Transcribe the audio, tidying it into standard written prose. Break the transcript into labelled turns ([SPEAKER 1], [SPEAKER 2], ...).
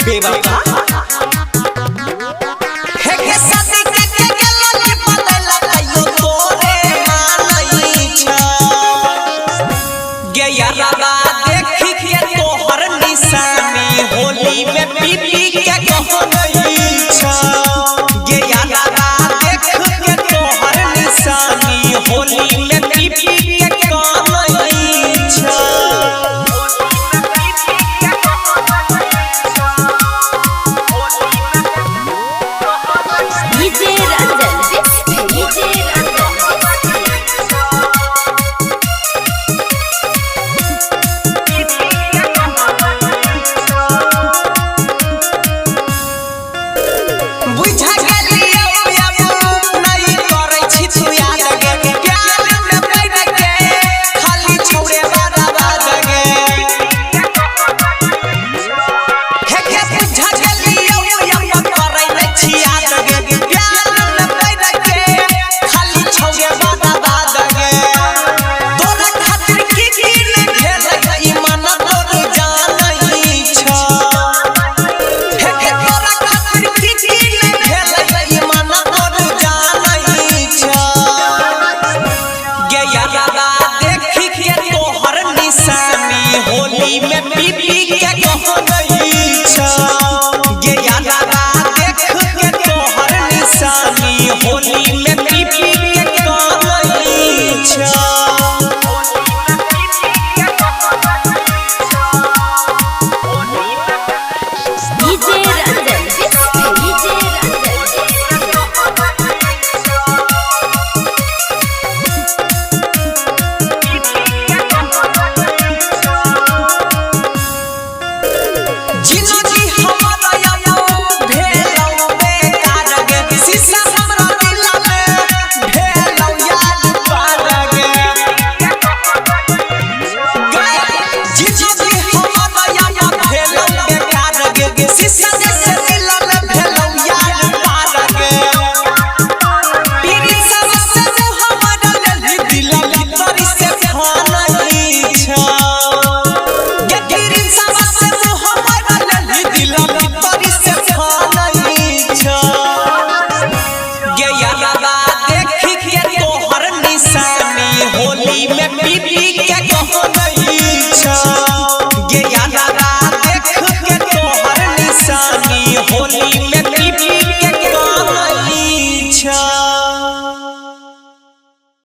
[SPEAKER 1] बेवफा है के शादी के गेलो कि बदला कइयो तोरे मानई छ गे यारा देखि के तोहर निशानी होली में पीपी के कहनई छ गे यारा देख के तोहर निशानी होली में पीपी के कहनई छ होली में पीपी के कहनई छ गे यारा देख के तोहर निशानी होली में पीपी के कहनई छ होली में पीपी के कहनई छ गे यारा देख के तोहर निशानी होली